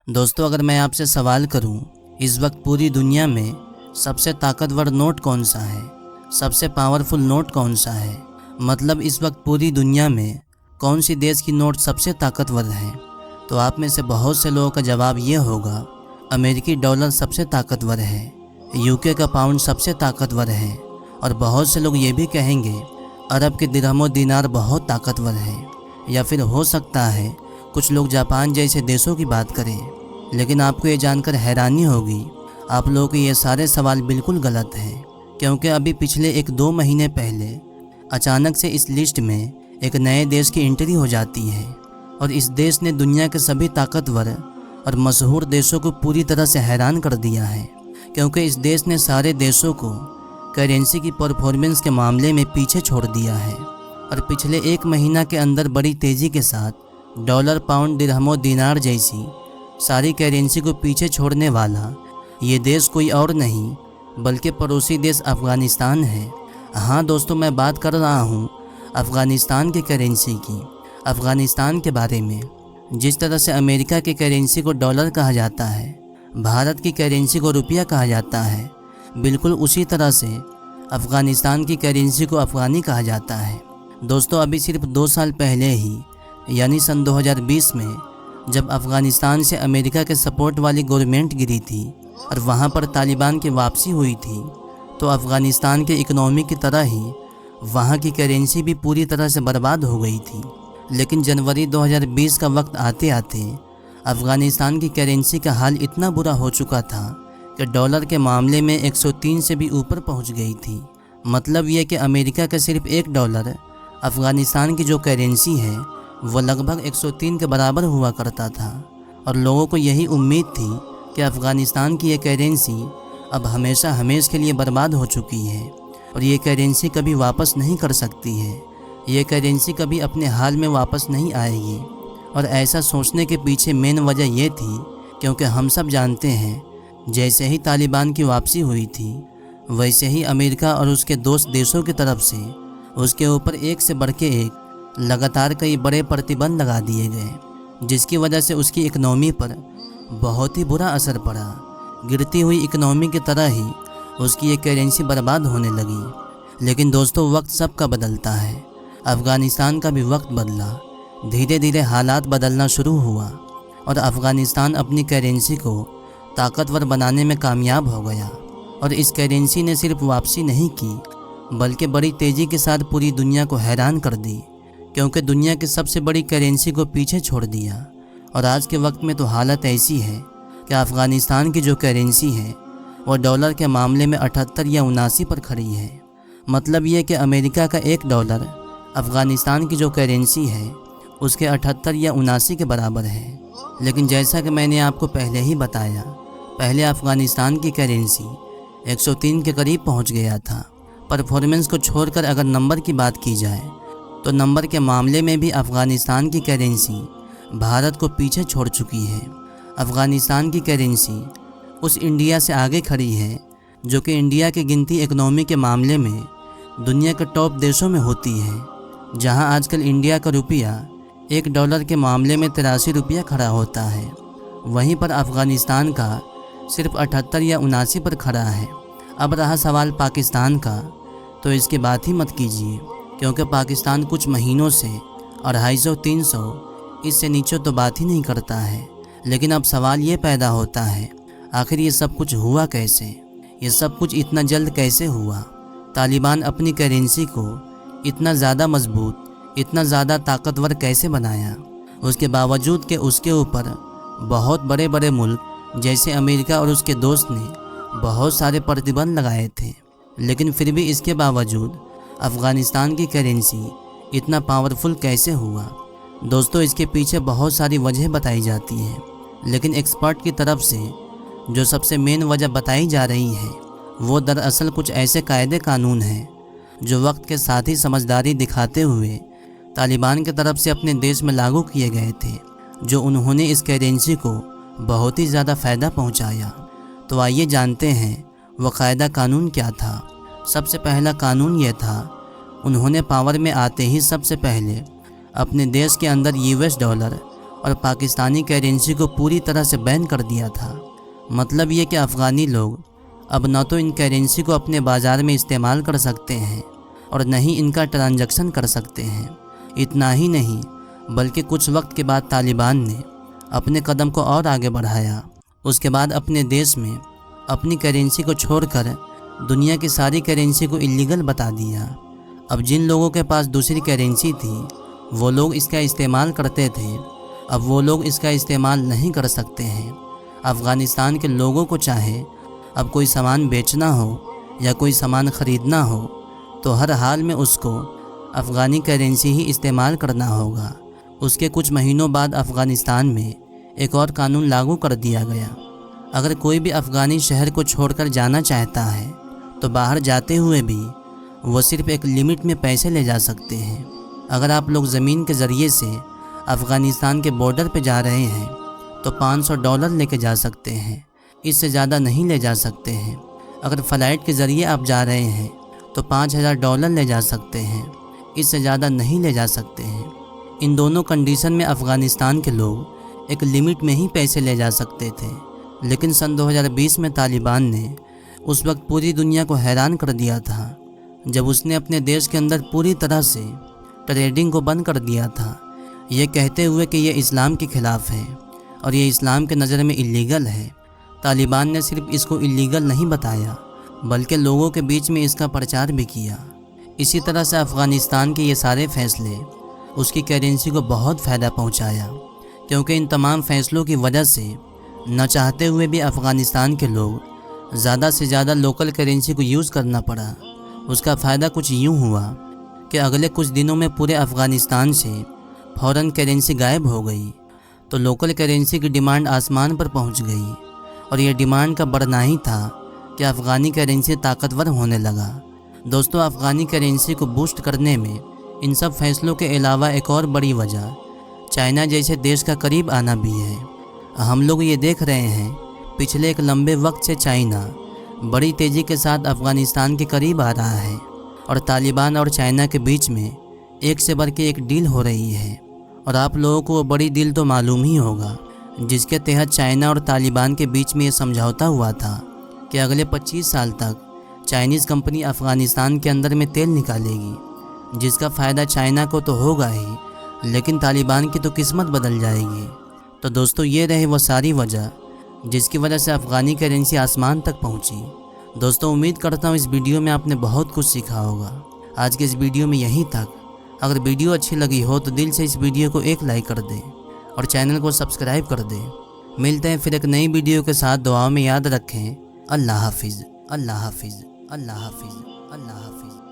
दोस्तों, अगर मैं आपसे सवाल करूं, इस वक्त पूरी दुनिया में सबसे ताकतवर नोट कौन सा है, सबसे पावरफुल नोट कौन सा है, मतलब इस वक्त पूरी दुनिया में कौन सी देश की नोट सबसे ताकतवर है, तो आप में से बहुत से लोगों का जवाब ये होगा, अमेरिकी डॉलर सबसे ताकतवर है, यूके का पाउंड सबसे ताकतवर है, और बहुत से लोग ये भी कहेंगे अरब के दिरहम दिनार बहुत ताकतवर है, या फिर हो सकता है कुछ लोग जापान जैसे देशों की बात करें। लेकिन आपको ये जानकर हैरानी होगी, आप लोगों के ये सारे सवाल बिल्कुल गलत हैं, क्योंकि अभी पिछले 1-2 महीने पहले अचानक से इस लिस्ट में एक नए देश की एंट्री हो जाती है, और इस देश ने दुनिया के सभी ताकतवर और मशहूर देशों को पूरी तरह से हैरान कर दिया है, क्योंकि इस देश ने सारे देशों को करेंसी की परफॉर्मेंस के मामले में पीछे छोड़ दिया है। और पिछले 1 महीना के अंदर बड़ी तेज़ी के साथ डॉलर, पाउंड, दिरहम दिनार जैसी सारी करेंसी को पीछे छोड़ने वाला ये देश कोई और नहीं बल्कि पड़ोसी देश अफ़गानिस्तान है। हाँ दोस्तों, मैं बात कर रहा हूँ अफ़गानिस्तान की करेंसी की। अफ़गानिस्तान के बारे में जिस तरह से अमेरिका की करेंसी को डॉलर कहा जाता है, भारत की करेंसी को रुपया कहा जाता है, बिल्कुल उसी तरह से अफ़गानिस्तान की करेंसी को अफ़गानी कहा जाता है। दोस्तों, अभी सिर्फ 2 साल पहले ही यानी सन 2020 में जब अफ़गानिस्तान से अमेरिका के सपोर्ट वाली गवर्नमेंट गिरी थी और वहाँ पर तालिबान की वापसी हुई थी, तो अफ़गानिस्तान के इकनॉमी की तरह ही वहाँ की करेंसी भी पूरी तरह से बर्बाद हो गई थी। लेकिन जनवरी 2020 का वक्त आते आते अफ़गानिस्तान की करेंसी का हाल इतना बुरा हो चुका था कि डॉलर के मामले में 103 से भी ऊपर पहुँच गई थी। मतलब ये कि अमेरिका का सिर्फ $1 अफ़गानिस्तान की जो करेंसी है वो लगभग 103 के बराबर हुआ करता था, और लोगों को यही उम्मीद थी कि अफ़गानिस्तान की ये करेंसी अब हमेशा के लिए बर्बाद हो चुकी है और ये करेंसी कभी वापस नहीं कर सकती है, ये करेंसी कभी अपने हाल में वापस नहीं आएगी। और ऐसा सोचने के पीछे मेन वजह ये थी क्योंकि हम सब जानते हैं जैसे ही तालिबान की वापसी हुई थी वैसे ही अमेरिका और उसके दोस्त देशों की तरफ से उसके ऊपर एक से बढ़ के एक लगातार कई बड़े प्रतिबंध लगा दिए गए, जिसकी वजह से उसकी इकनॉमी पर बहुत ही बुरा असर पड़ा। गिरती हुई इकनॉमी की तरह ही उसकी ये करेंसी बर्बाद होने लगी। लेकिन दोस्तों, वक्त सबका बदलता है। अफ़गानिस्तान का भी वक्त बदला, धीरे धीरे हालात बदलना शुरू हुआ और अफ़गानिस्तान अपनी करेंसी को ताकतवर बनाने में कामयाब हो गया। और इस करेंसी ने सिर्फ वापसी नहीं की बल्कि बड़ी तेज़ी के साथ पूरी दुनिया को हैरान कर दी, क्योंकि दुनिया की सबसे बड़ी करेंसी को पीछे छोड़ दिया। और आज के वक्त में तो हालत ऐसी है कि अफ़गानिस्तान की जो करेंसी है वो डॉलर के मामले में 78 या 79 पर खड़ी है। मतलब ये कि अमेरिका का $1 अफ़गानिस्तान की जो करेंसी है उसके 78 या 79 के बराबर है। लेकिन जैसा कि मैंने आपको पहले ही बताया, पहले अफ़गानिस्तान की करेंसी 103 के करीब पहुँच गया था। परफॉर्मेंस को छोड़कर अगर नंबर की बात की जाए तो नंबर के मामले में भी अफ़गानिस्तान की करेंसी भारत को पीछे छोड़ चुकी है। अफ़गानिस्तान की करेंसी उस इंडिया से आगे खड़ी है जो कि इंडिया की गिनती इकनॉमी के मामले में दुनिया के टॉप देशों में होती है, जहां आजकल इंडिया का रुपया $1 के मामले में 83 रुपया खड़ा होता है। वहीं पर अफ़गानिस्तान का सिर्फ 78 या 79 पर खड़ा है। अब रहा सवाल पाकिस्तान का, तो इसकी बात ही मत कीजिए, क्योंकि पाकिस्तान कुछ महीनों से 250-300 इससे नीचे तो बात ही नहीं करता है। लेकिन अब सवाल ये पैदा होता है, आखिर ये सब कुछ हुआ कैसे? ये सब कुछ इतना जल्द कैसे हुआ? तालिबान अपनी करेंसी को इतना ज़्यादा मजबूत, इतना ज़्यादा ताकतवर कैसे बनाया? उसके बावजूद कि उसके ऊपर बहुत बड़े बड़े मुल्क जैसे अमेरिका और उसके दोस्त ने बहुत सारे प्रतिबंध लगाए थे, लेकिन फिर भी इसके बावजूद अफ़गानिस्तान की करेंसी इतना पावरफुल कैसे हुआ? दोस्तों, इसके पीछे बहुत सारी वजह बताई जाती हैं, लेकिन एक्सपर्ट की तरफ से जो सबसे मेन वजह बताई जा रही है वो दरअसल कुछ ऐसे कायदे कानून हैं जो वक्त के साथ ही समझदारी दिखाते हुए तालिबान की तरफ से अपने देश में लागू किए गए थे, जो उन्होंने इस करेंसी को बहुत ही ज़्यादा फ़ायदा पहुंचाया। तो आइए जानते हैं वो कायदा कानून क्या था। सबसे पहला कानून ये था, उन्होंने पावर में आते ही सबसे पहले अपने देश के अंदर US डॉलर और पाकिस्तानी करेंसी को पूरी तरह से बैन कर दिया था। मतलब ये कि अफ़गानी लोग अब न तो इन करेंसी को अपने बाज़ार में इस्तेमाल कर सकते हैं और न ही इनका ट्रांजैक्शन कर सकते हैं। इतना ही नहीं बल्कि कुछ वक्त के बाद तालिबान ने अपने कदम को और आगे बढ़ाया। उसके बाद अपने देश में अपनी करेंसी को छोड़कर दुनिया की सारी करेंसी को इलीगल बता दिया। अब जिन लोगों के पास दूसरी करेंसी थी वो लोग इसका इस्तेमाल करते थे, अब वो लोग इसका इस्तेमाल नहीं कर सकते हैं। अफ़गानिस्तान के लोगों को चाहे अब कोई सामान बेचना हो या कोई सामान ख़रीदना हो तो हर हाल में उसको अफ़गानी करेंसी ही इस्तेमाल करना होगा। उसके कुछ महीनों बाद अफ़गानिस्तान में एक और कानून लागू कर दिया गया। अगर कोई भी अफ़गानी शहर को छोड़कर जाना चाहता है तो बाहर जाते हुए भी वो सिर्फ़ एक लिमिट में पैसे ले जा सकते हैं। अगर आप लोग ज़मीन के ज़रिए से अफ़गानिस्तान के बॉर्डर पे जा रहे हैं तो $500 लेके जा सकते हैं, इससे ज़्यादा नहीं ले जा सकते हैं। अगर फ़्लाइट के ज़रिए आप जा रहे हैं तो $5000 ले जा सकते हैं, इससे ज़्यादा नहीं ले जा सकते हैं। इन दोनों कंडीशन में अफ़गानिस्तान के लोग एक लिमिट में ही पैसे ले जा सकते थे। लेकिन सन 2020 में तालिबान ने उस वक्त पूरी दुनिया को हैरान कर दिया था जब उसने अपने देश के अंदर पूरी तरह से ट्रेडिंग को बंद कर दिया था, ये कहते हुए कि ये इस्लाम के ख़िलाफ़ है और ये इस्लाम के नज़र में इलीगल है। तालिबान ने सिर्फ इसको इलीगल नहीं बताया बल्कि लोगों के बीच में इसका प्रचार भी किया। इसी तरह से अफ़गानिस्तान के ये सारे फ़ैसले उसकी करेंसी को बहुत फ़ायदा पहुंचाया, क्योंकि इन तमाम फ़ैसलों की वजह से न चाहते हुए भी अफ़गानिस्तान के लोग ज़्यादा से ज़्यादा लोकल करेंसी को यूज़ करना पड़ा। उसका फ़ायदा कुछ यूँ हुआ कि अगले कुछ दिनों में पूरे अफ़गानिस्तान से फ़ौरन करेंसी गायब हो गई, तो लोकल करेंसी की डिमांड आसमान पर पहुंच गई और ये डिमांड का बढ़ना ही था कि अफ़गानी करेंसी ताकतवर होने लगा। दोस्तों, अफ़गानी करेंसी को बूस्ट करने में इन सब फैसलों के अलावा एक और बड़ी वजह चाइना जैसे देश का करीब आना भी है। हम लोग ये देख रहे हैं पिछले एक लंबे वक्त से चाइना बड़ी तेज़ी के साथ अफ़गानिस्तान के करीब आ रहा है और तालिबान और चाइना के बीच में एक से बढ़ के एक डील हो रही है। और आप लोगों को वो बड़ी डील तो मालूम ही होगा, जिसके तहत चाइना और तालिबान के बीच में ये समझौता हुआ था कि अगले 25 साल तक चाइनीज़ कंपनी अफ़गानिस्तान के अंदर में तेल निकालेगी, जिसका फ़ायदा चाइना को तो होगा ही लेकिन तालिबान की तो किस्मत बदल जाएगी। तो दोस्तों, ये रहे वो सारी वजह जिसकी वजह से अफ़गानी करेंसी आसमान तक पहुंची। दोस्तों, उम्मीद करता हूँ इस वीडियो में आपने बहुत कुछ सीखा होगा। आज के इस वीडियो में यहीं तक। अगर वीडियो अच्छी लगी हो तो दिल से इस वीडियो को एक लाइक कर दें और चैनल को सब्सक्राइब कर दें। मिलते हैं फिर एक नई वीडियो के साथ। दुआओं में याद रखें। अल्लाह हाफिज़, अल्लाह हाफिज़, अल्लाह हाफिज़, अल्लाह हाफिज़।